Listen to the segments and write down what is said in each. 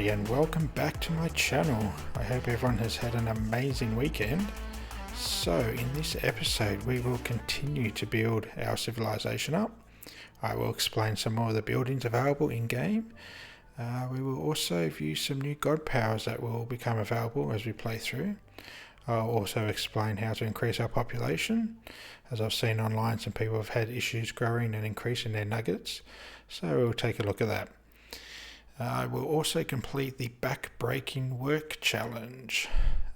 everybody, and welcome back to my channel. I hope everyone has had an amazing weekend. So in this episode we will continue to build our civilization up. I will explain some more of the buildings available in game. We will also view some new god powers that will become available as we play through. I'll also explain how to increase our population, as I've seen online some people have had issues growing and increasing their nuggets, so we'll take a look at that. I will also complete the back-breaking work challenge,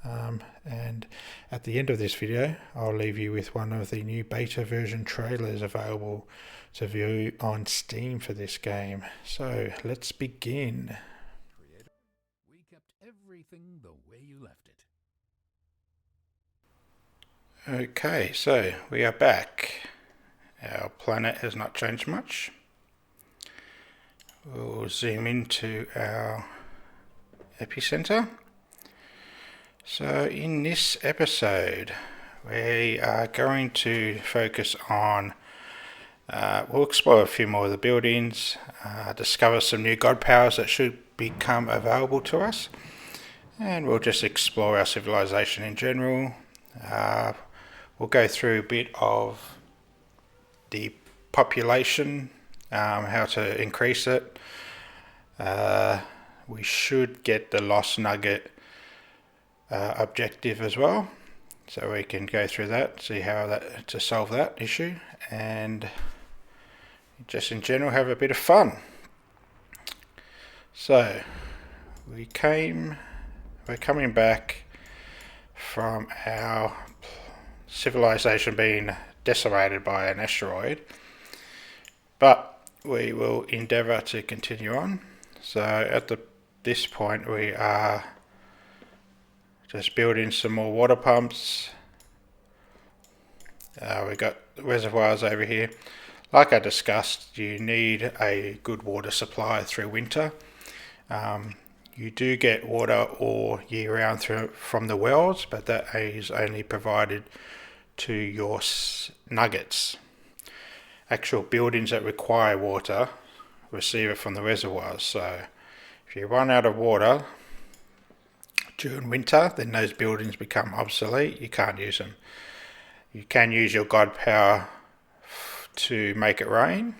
and at the end of this video I'll leave you with one of the new beta version trailers available to view on Steam for this game. So let's begin. We kept everything the way you left it. Okay, so we are back. Our planet has not changed much. We'll zoom into our epicenter. So in this episode we are going to focus on, we'll explore a few more of the buildings, discover some new god powers that should become available to us, and we'll just explore our civilization in general. We'll go through a bit of the population, how to increase it. We should get the lost nugget objective as well, so we can go through that, see how to solve that issue, and just in general have a bit of fun. So we're coming back from our civilization being decimated by an asteroid, but we will endeavour to continue on. So at this point we are just building some more water pumps. We got reservoirs over here. Like I discussed, you need a good water supply through winter. You do get water all year round from the wells, but that is only provided to your nuggets. Actual buildings that require water receive it from the reservoirs. So if you run out of water during winter, then those buildings become obsolete. You can't use them. You can use your god power to make it rain,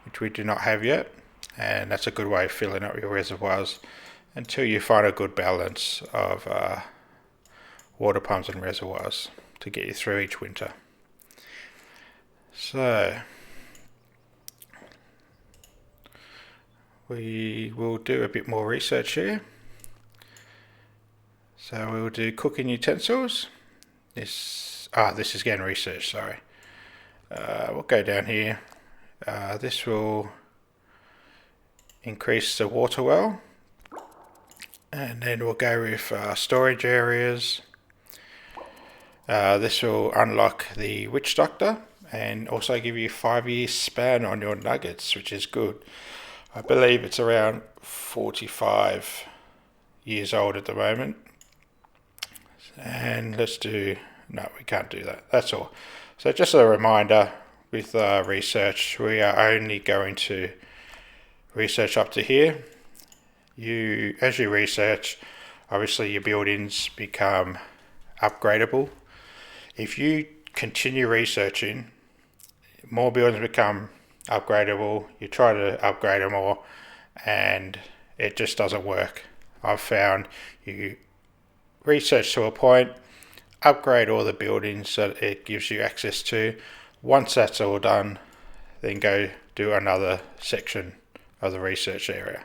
which we do not have yet, and that's a good way of filling up your reservoirs until you find a good balance of water pumps and reservoirs to get you through each winter. So we will do a bit more research here. So we will do cooking utensils. This is again research, sorry. We'll go down here. This will increase the water well, and then we'll go with storage areas. This will unlock the witch doctor and also give you 5-year span on your nuggets, which is good. I believe it's around 45 years old at the moment. And no, we can't do that. That's all. So just a reminder, with research, we are only going to research up to here. As you research, obviously your buildings become upgradable. If you continue researching, more buildings become upgradable. You try to upgrade them more and it just doesn't work. I've found you research to a point, upgrade all the buildings that it gives you access to. Once that's all done, then go do another section of the research area.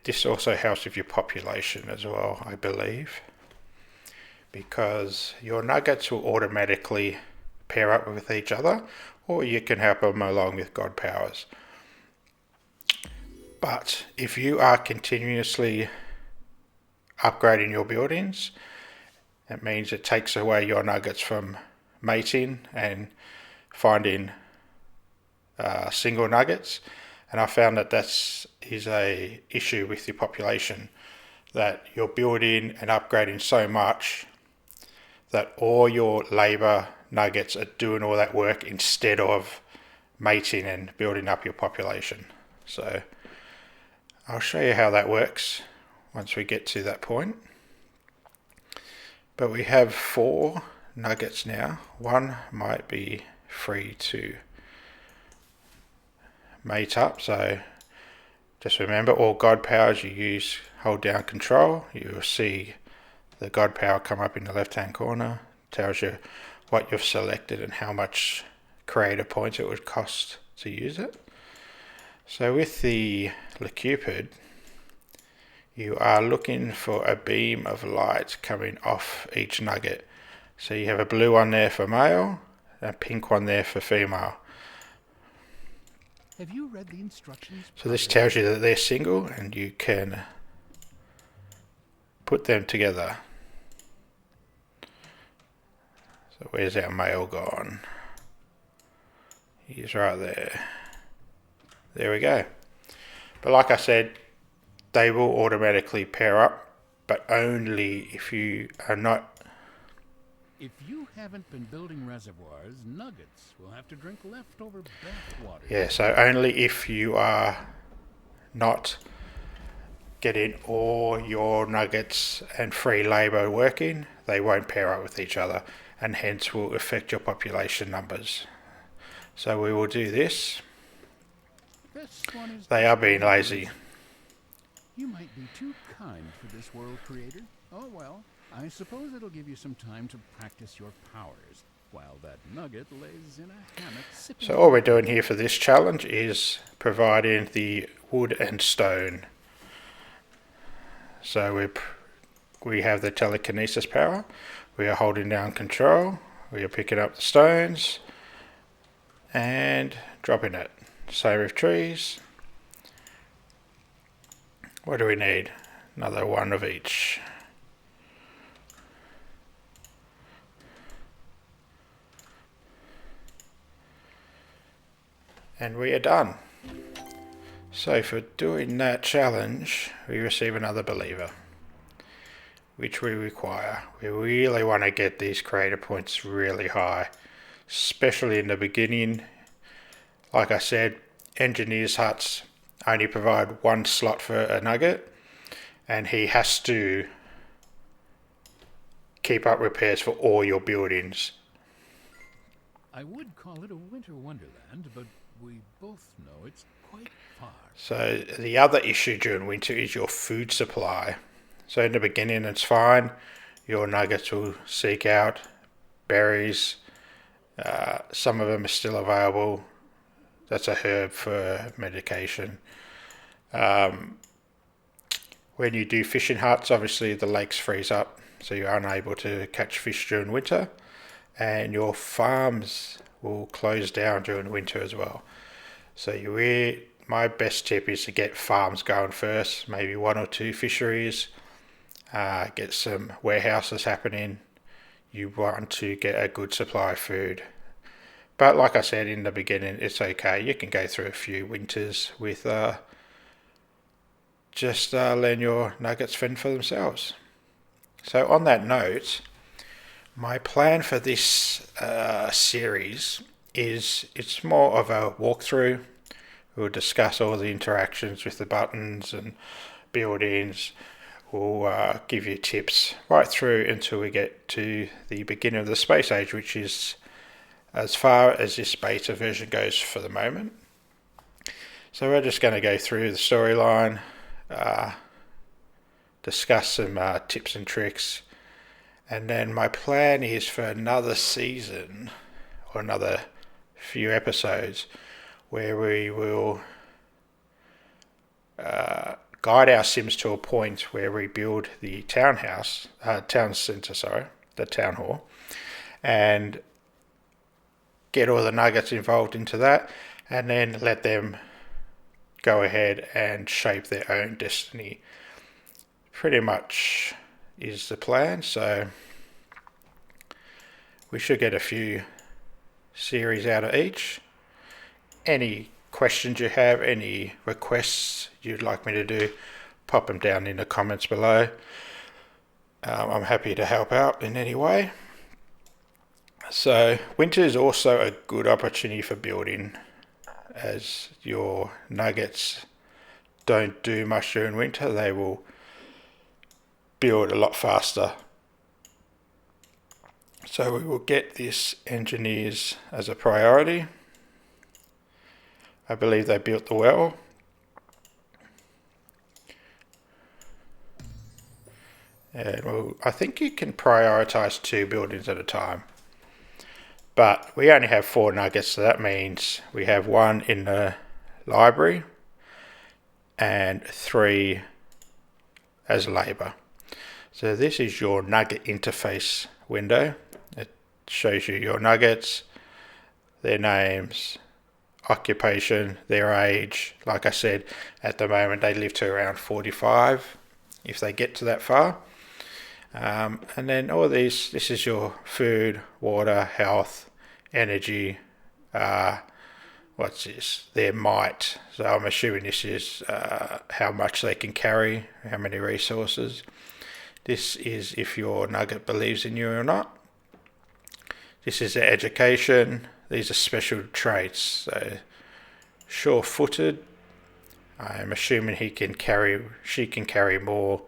This also helps with your population as well, I believe, because your nuggets will automatically pair up with each other, or you can help them along with god powers. But if you are continuously upgrading your buildings, it means it takes away your nuggets from mating and finding single nuggets, and I found that is a issue with your population, that you're building and upgrading so much that all your labor nuggets are doing all that work instead of mating and building up your population. So I'll show you how that works once we get to that point. But we have 4 nuggets now. One might be free to mate up, so just remember, all God powers you use, hold down control. You will see the God power come up in the left hand corner. Tells you what you've selected and how much creator points it would cost to use it. So with the Leucopid, you are looking for a beam of light coming off each nugget. So you have a blue one there for male, and a pink one there for female. Have you read the instructions? So this tells you that they're single and you can put them together. So where's our male gone? He's right there. There we go. But like I said, they will automatically pair up, but only if you are not. If you haven't been building reservoirs, nuggets will have to drink leftover bathwater. Yeah, so only if you are not getting all your nuggets and free labour working, they won't pair up with each other, and hence will affect your population numbers. So we will do this. This one is They are being lazy. You might be too kind for this world creator. Oh well, I suppose it'll give you some time to practice your powers, while that nugget lays in a hammock sipping. So all we're doing here for this challenge is providing the wood and stone. So we have the telekinesis power. We are holding down control. We are picking up the stones and dropping it. Same with trees. What do we need? Another one of each. And we are done. So for doing that challenge, we receive another believer, which we require. We really want to get these creator points really high, especially in the beginning. Like I said, engineers' huts only provide 1 slot for a nugget, and he has to keep up repairs for all your buildings. I would call it a winter wonderland, but we both know it's quite far. So the other issue during winter is your food supply. So in the beginning it's fine. Your nuggets will seek out berries. Some of them are still available. That's a herb for medication. When you do fishing huts, obviously the lakes freeze up, so you're unable to catch fish during winter. And your farms will close down during winter as well. So my best tip is to get farms going first, maybe 1 or 2 fisheries, get some warehouses happening. You want to get a good supply of food. But like I said in the beginning, it's okay. You can go through a few winters with just letting your nuggets fend for themselves. So on that note, my plan for this series is it's more of a walkthrough. We'll discuss all the interactions with the buttons and buildings. We'll give you tips right through until we get to the beginning of the Space Age, which is as far as this beta version goes for the moment. So we're just going to go through the storyline, discuss some tips and tricks, and then my plan is for another season or another few episodes where we will guide our Sims to a point where we build the town hall, and get all the nuggets involved into that, and then let them go ahead and shape their own destiny. Pretty much is the plan. So we should get a few series out of each. Any questions you have, any requests you'd like me to do, pop them down in the comments below. I'm happy to help out in any way. So winter is also a good opportunity for building, as your nuggets don't do much during winter, they will build a lot faster. So we will get this engineers as a priority. I believe they built the well. And I think you can prioritize 2 buildings at a time. But we only have 4 nuggets, so that means we have 1 in the library and 3 as labour. So this is your nugget interface window. It shows you your nuggets, their names, occupation, their age. Like I said, at the moment they live to around 45 if they get to that far. And then all these, this is your food, water, health, energy, what's this? Their might. So I'm assuming this is how much they can carry, how many resources. This is if your nugget believes in you or not. This is their education. These are special traits. So sure-footed. I'm assuming she can carry more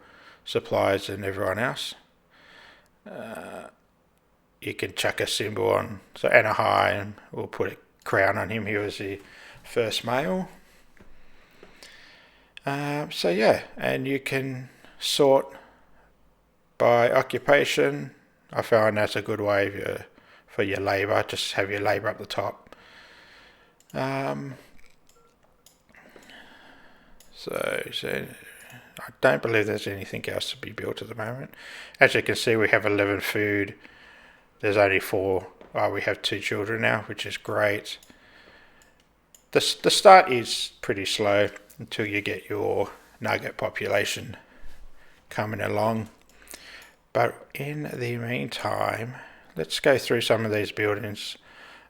supplies than everyone else. You can chuck a symbol on. So Anaheim, we'll put a crown on him. He was the first male. So yeah, and you can sort by occupation. I found that's a good way for your labour. Just have your labour up the top. So I don't believe there's anything else to be built at the moment. As you can see, we have 11 food. There's only 4. We have 2 children now, which is great. The start is pretty slow until you get your nugget population coming along. But in the meantime, let's go through some of these buildings.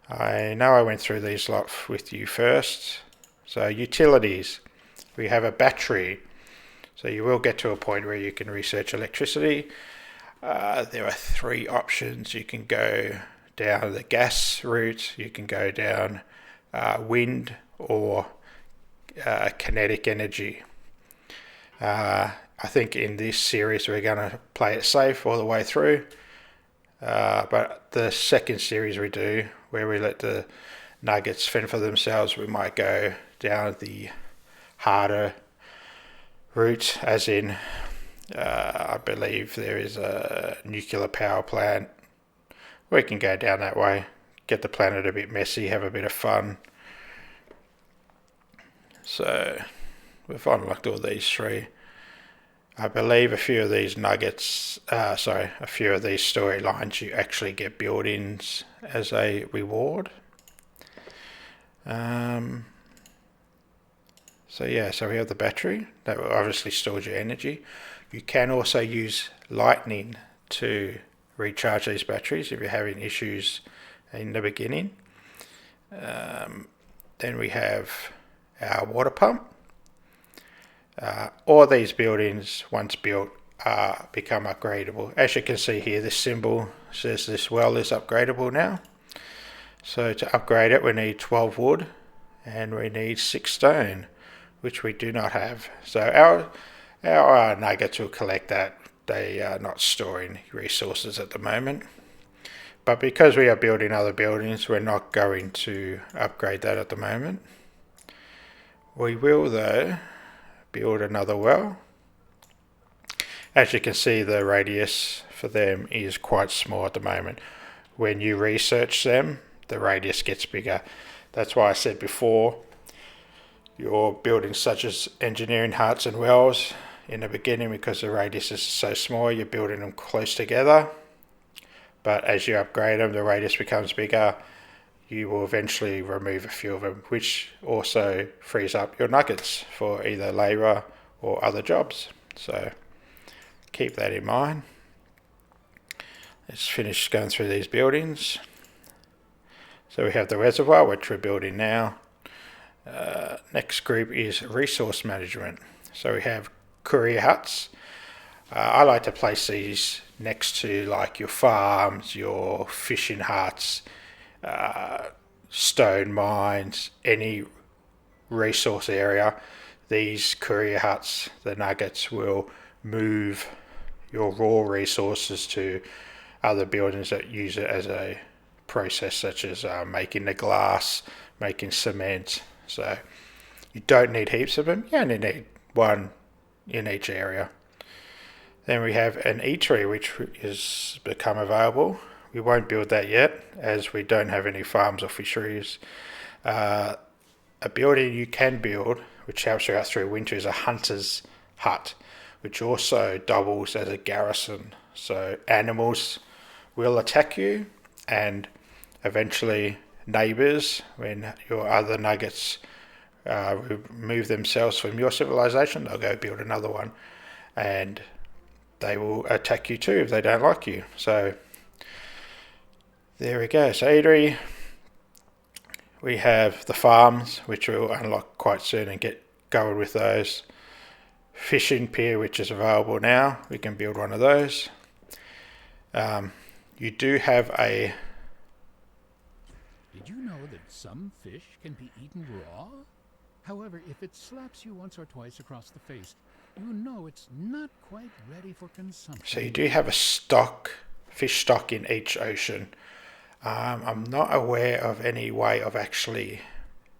I know I went through these lot with you first. So utilities. We have a battery. So you will get to a point where you can research electricity. There are 3 options. You can go down the gas route, you can go down wind or kinetic energy. I think in this series we're going to play it safe all the way through. But the second series we do, where we let the nuggets fend for themselves, we might go down the harder route, as in I believe there is a nuclear power plant. We can go down that way, get the planet a bit messy, have a bit of fun. So we've unlocked all these 3. I believe a few of these nuggets, a few of these storylines, you actually get build-ins as a reward. So yeah, so we have the battery that obviously stores your energy. You can also use lightning to recharge these batteries if you're having issues in the beginning. Then we have our water pump. All these buildings, once built, become upgradable. As you can see here, this symbol says this well is upgradable now. So to upgrade it, we need 12 wood and we need 6 stone, which we do not have. So our nuggets will collect that. They are not storing resources at the moment. But because we are building other buildings, we're not going to upgrade that at the moment. We will, though, build another well. As you can see, the radius for them is quite small at the moment. When you research them, the radius gets bigger. That's why I said before, your buildings such as engineering huts and wells, in the beginning, because the radius is so small, you're building them close together. But as you upgrade them, the radius becomes bigger. You will eventually remove a few of them, which also frees up your nuggets for either labour or other jobs. So keep that in mind. Let's finish going through these buildings. So we have the reservoir, which we're building now. Next group is resource management. So we have courier huts. I like to place these next to like your farms, your fishing huts, stone mines, any resource area. these courier huts, the nuggets, will move your raw resources to other buildings that use it as a process, such as making the glass, making cement. So you don't need heaps of them. You only need one in each area. Then we have an eatery, which has become available. We won't build that yet, as we don't have any farms or fisheries. A building you can build, which helps you out through winter, is a hunter's hut, which also doubles as a garrison. So animals will attack you, and eventually neighbours, when your other nuggets remove themselves from your civilization, they'll go build another one, and they will attack you too if they don't like you. So there we go. So eatery, we have the farms, which we'll unlock quite soon and get going with those. Fishing pier, which is available now. We can build one of those. You do have a... Did you know that some fish can be eaten raw? However, if it slaps you once or twice across the face, you know it's not quite ready for consumption. So you do have a fish stock in each ocean. I'm not aware of any way of actually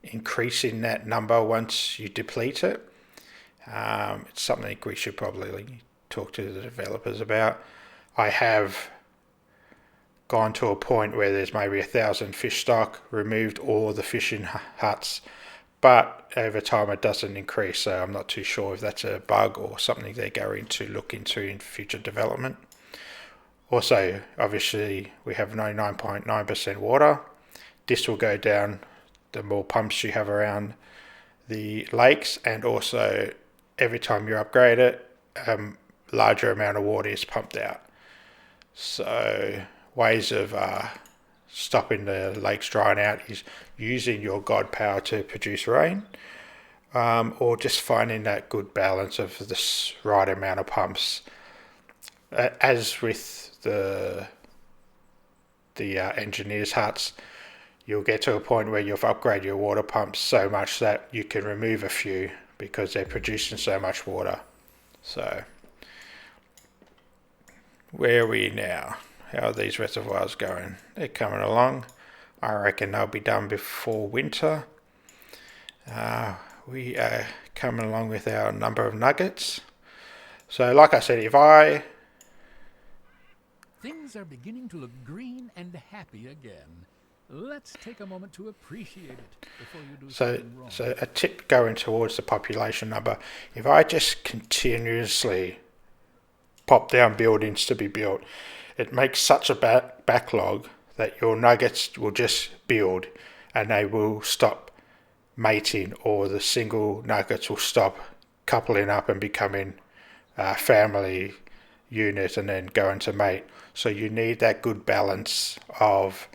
increasing that number once you deplete it. It's something we should probably talk to the developers about. I have gone to a point where there's maybe 1,000 fish stock, removed all the fishing huts, but over time it doesn't increase, so I'm not too sure if that's a bug or something they're going to look into in future development. Also, obviously, we have 99.9% water. This will go down the more pumps you have around the lakes, and also every time you upgrade it, larger amount of water is pumped out. So ways of stopping the lakes drying out is using your god power to produce rain, or just finding that good balance of the right amount of pumps. As with the engineers' huts, you'll get to a point where you've upgraded your water pumps so much that you can remove a few because they're producing so much water. So where are we now? How are these reservoirs going? They're coming along. I reckon they'll be done before winter. We are coming along with our number of nuggets. So like I said, Things are beginning to look green and happy again. Let's take a moment to appreciate it before you do something wrong. So a tip going towards the population number, if I just continuously pop down buildings to be built, it makes such a backlog that your nuggets will just build and they will stop mating, or the single nuggets will stop coupling up and becoming a family unit and then go into mate. So you need that good balance of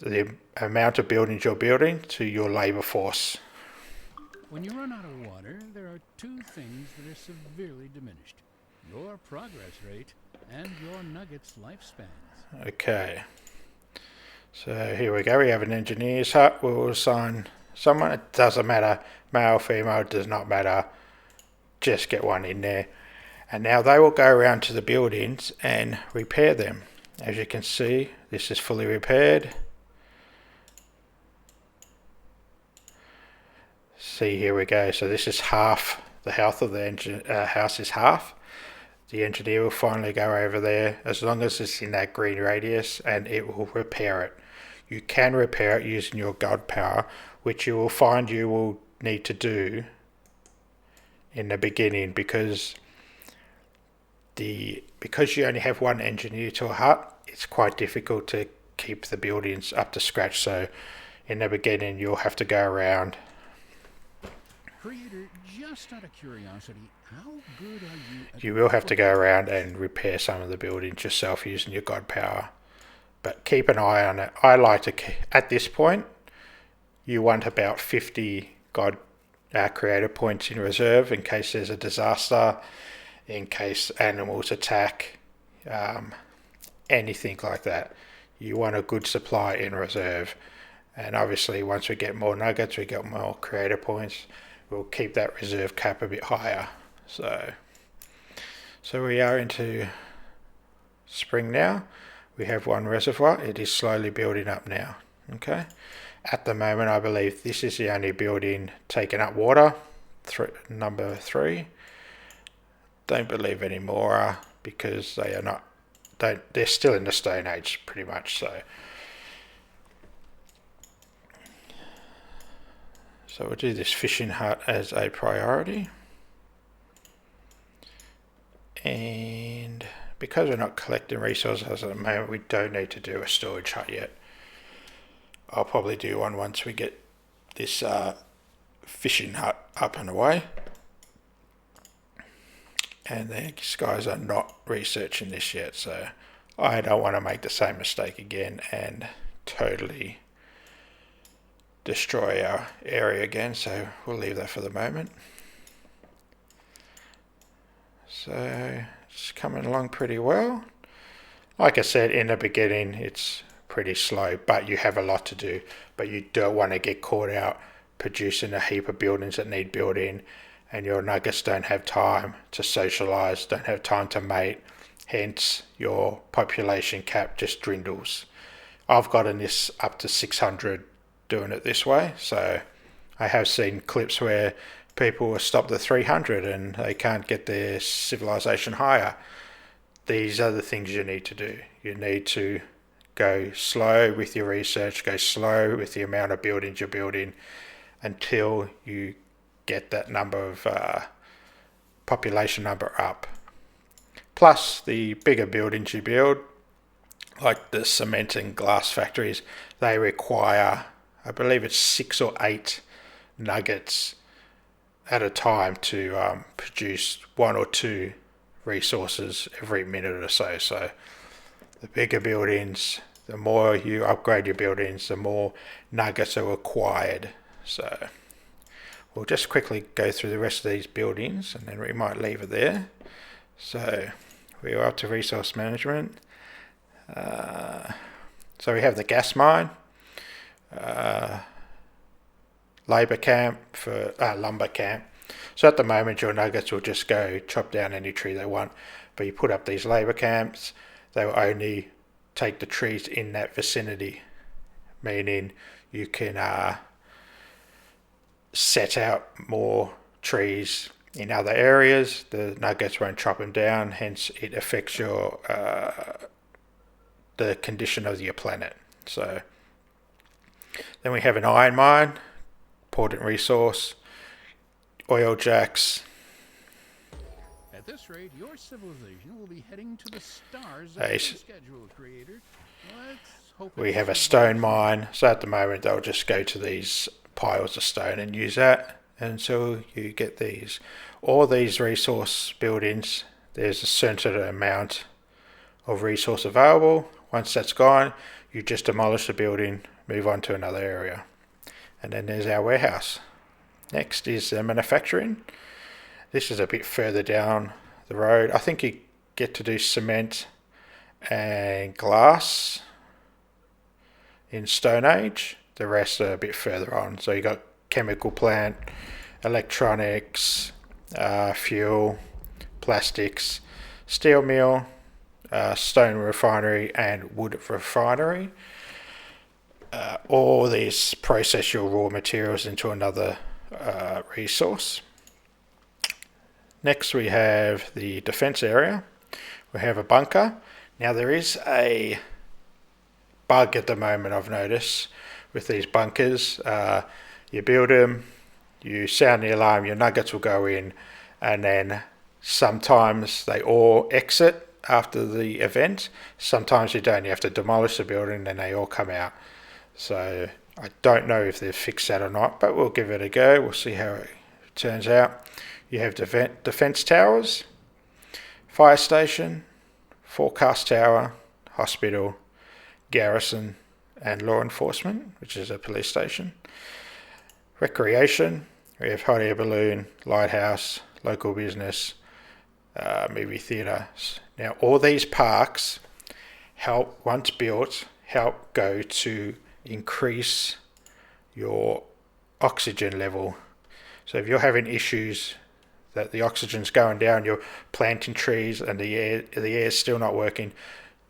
the amount of buildings you're building to your labour force. When you run out of water, there are two things that are severely diminished: your progress rate and your nuggets' lifespans. Okay. So here we go. We have an engineer's hut. We'll assign someone. It doesn't matter. Male, female, it does not matter. Just get one in there. And now they will go around to the buildings and repair them. As you can see, this is fully repaired. See, here we go. So this is half. The health of the house is half. The engineer will finally go over there, as long as it's in that green radius, and it will repair it. You can repair it using your god power, which you will find you will need to do in the beginning, because you only have one engineer to a hut, it's quite difficult to keep the buildings up to scratch. So in the beginning, you'll have to go around. Creator, just out of curiosity, how good are you at... You will have to go around and repair some of the buildings yourself using your god power. But keep an eye on it. I like to, at this point, you want about 50 god creator points in reserve in case there's a disaster, in case animals attack, anything like that. You want a good supply in reserve. And obviously once we get more nuggets, we get more creator points, we'll keep that reserve cap a bit higher. So we are into spring now. We have one reservoir. It is slowly building up now. Okay. At the moment, I believe this is the only building taking up water. Number 3. Don't believe any more are, because they are not. They're still in the Stone Age, pretty much. So we'll do this fishing hut as a priority. And because we're not collecting resources at the moment, we don't need to do a storage hut yet. I'll probably do one once we get this fishing hut up and away. And these guys are not researching this yet, so I don't want to make the same mistake again and totally destroy our area again, so we'll leave that for the moment. So it's coming along pretty well. Like I said in the beginning, it's pretty slow, but you have a lot to do. But you don't want to get caught out producing a heap of buildings that need building, and your nuggets don't have time to socialize, don't have time to mate, hence your population cap just dwindles. I've gotten this up to 600 doing it this way, so I have seen clips where people will stop at 300 and they can't get their civilization higher. These are the things you need to do. You need to go slow with your research, go slow with the amount of buildings you're building until you get that number of population number up. Plus, the bigger buildings you build, like the cement and glass factories, they require, I believe it's 6 or 8 nuggets at a time to produce 1 or 2 resources every minute or so. So the bigger buildings, the more you upgrade your buildings, the more nuggets are required. So we'll just quickly go through the rest of these buildings and then we might leave it there. So we are up to resource management. So we have the gas mine, labour camp for lumber camp. So at the moment your nuggets will just go chop down any tree they want, but you put up these labour camps, they will only take the trees in that vicinity, meaning you can set out more trees in other areas. The nuggets won't chop them down, hence it affects your the condition of your planet. So then we have an iron mine, important resource, oil jacks. At this rate, your civilization will be heading to the stars of your schedule, Creator. Let's hope we have a stone mine, so at the moment they'll just go to these piles of stone and use that until you get these. All these resource buildings, there's a certain amount of resource available. Once that's gone, you just demolish the building, move on to another area. And then there's our warehouse. Next is manufacturing. This is a bit further down the road. I think you get to do cement and glass in Stone Age. The rest are a bit further on. So you got chemical plant, electronics, fuel, plastics, steel mill, stone refinery and wood refinery. All these process your raw materials into another resource. Next we have the defense area. We have a bunker. Now there is a bug at the moment I've noticed with these bunkers. You build them, you sound the alarm, your nuggets will go in, and then sometimes they all exit after the event. Sometimes you don't, you have to demolish the building and they all come out. So I don't know if they've fixed that or not, but we'll give it a go. We'll see how it turns out. You have defense towers, fire station, forecast tower, hospital, garrison, and law enforcement, which is a police station. Recreation, we have hot air balloon, lighthouse, local business, movie theatres. Now all these parks help, once built, help go to increase your oxygen level. So if you're having issues that the oxygen's going down, you're planting trees and the air's still not working,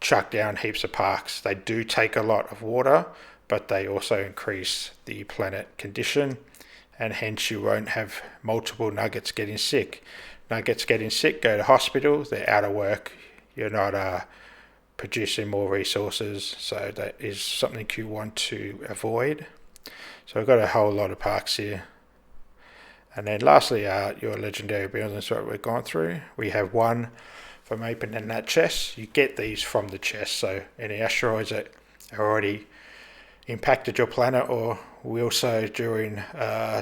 chuck down heaps of parks. They do take a lot of water, but they also increase the planet condition, and hence you won't have multiple nuggets getting sick. Nuggets getting sick, go to hospital, they're out of work, you're not producing more resources, so that is something you want to avoid. So I've got a whole lot of parks here. And then lastly, your legendary buildings that we've gone through. We have one from opening that chest. You get these from the chest, so any asteroids that are already impacted your planet or will so during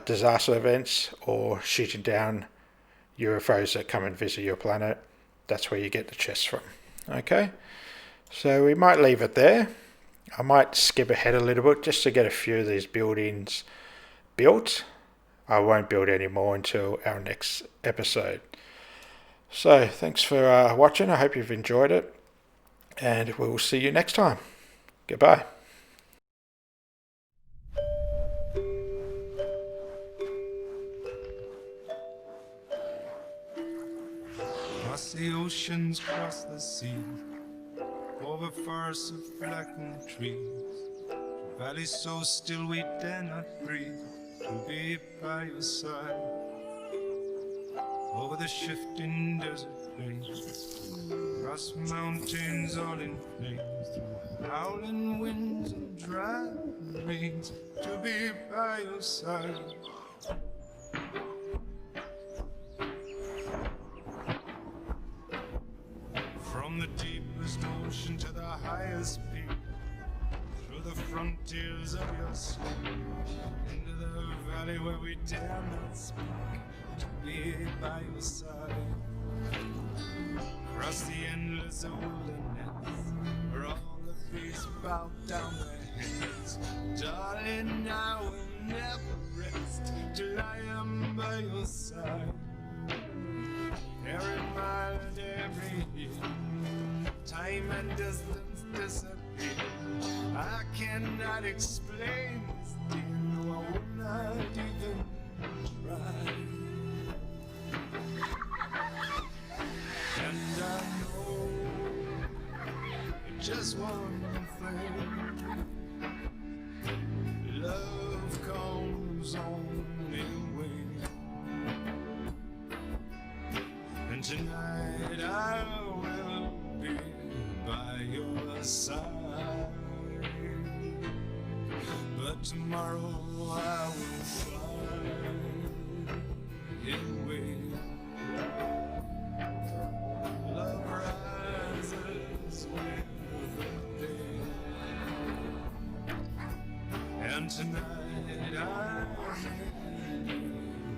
disaster events or shooting down UFOs that come and visit your planet, that's where you get the chests from. Okay, so we might leave it there. I might skip ahead a little bit just to get a few of these buildings built. I won't build any more until our next episode. So thanks for watching. I hope you've enjoyed it, and we'll see you next time. Goodbye. Cross the oceans, cross the sea, over forests of blackened trees, valleys so still we dare not breathe, to be by your side, over the shifting desert plains, across mountains all in flames, through howling winds and dry rains, to be by your side. From the deepest ocean to the highest peak, through the frontiers of your soul, into the valley where we dare not speak, to be by your side. Across the endless wilderness, where all the beasts bow down their heads, darling, I will never rest till I am by your side. Every mile and every year, time and distance disappear. I cannot explain this, dear, no, I will not even try. And I know just one thing, love comes only way. And tonight I will be by your side, but tomorrow I will fly away. Love rises with the day, and tonight I will be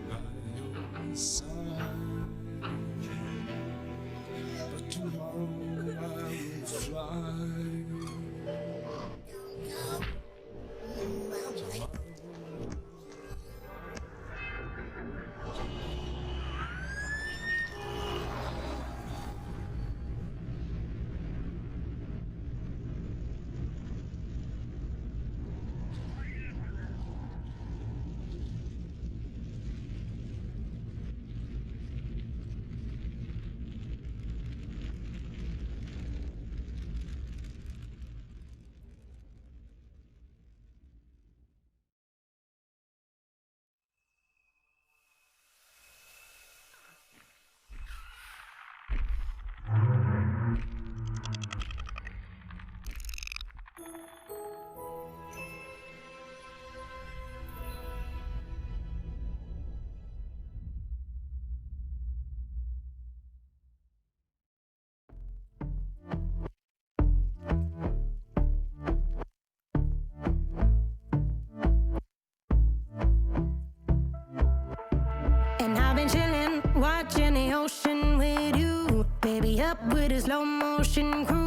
by your side. Tomorrow I will fly. Watching the ocean with you, baby, up with a slow motion cruise.